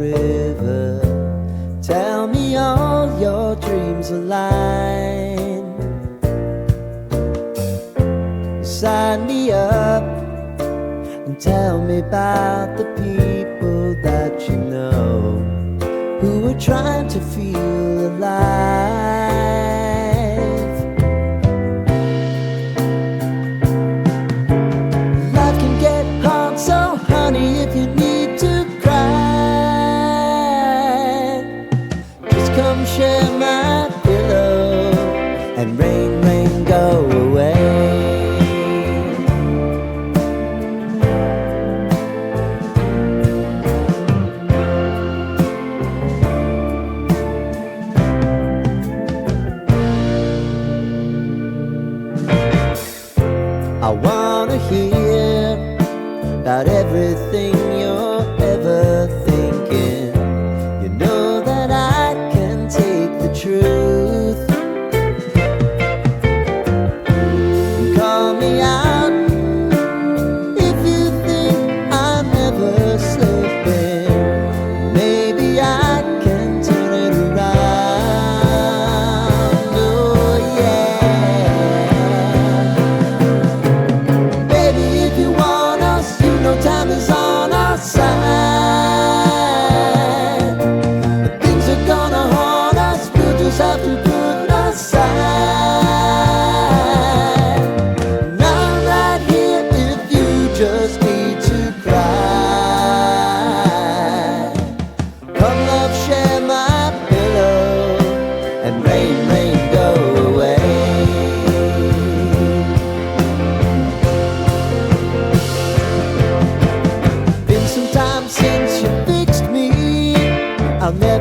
river. Tell me all your dreams align. Sign me up and tell me about the people that you know who are trying to feel alive. Life can get hard, so honey, if you need to cry, just come share my pillow and rain, rain, go away. I wanna hear about everything you're ever thinking. You know that I can take the truth. Call me out if you think I'm ever slipping. Maybe I can turn it around. Oh yeah. Time is on our side. But things are gonna haunt us. We'll just have to put it aside. And I'm right here if you just need to cry. Come love, share my pillow and rain, rain, go away. Since you fixed me, I'll never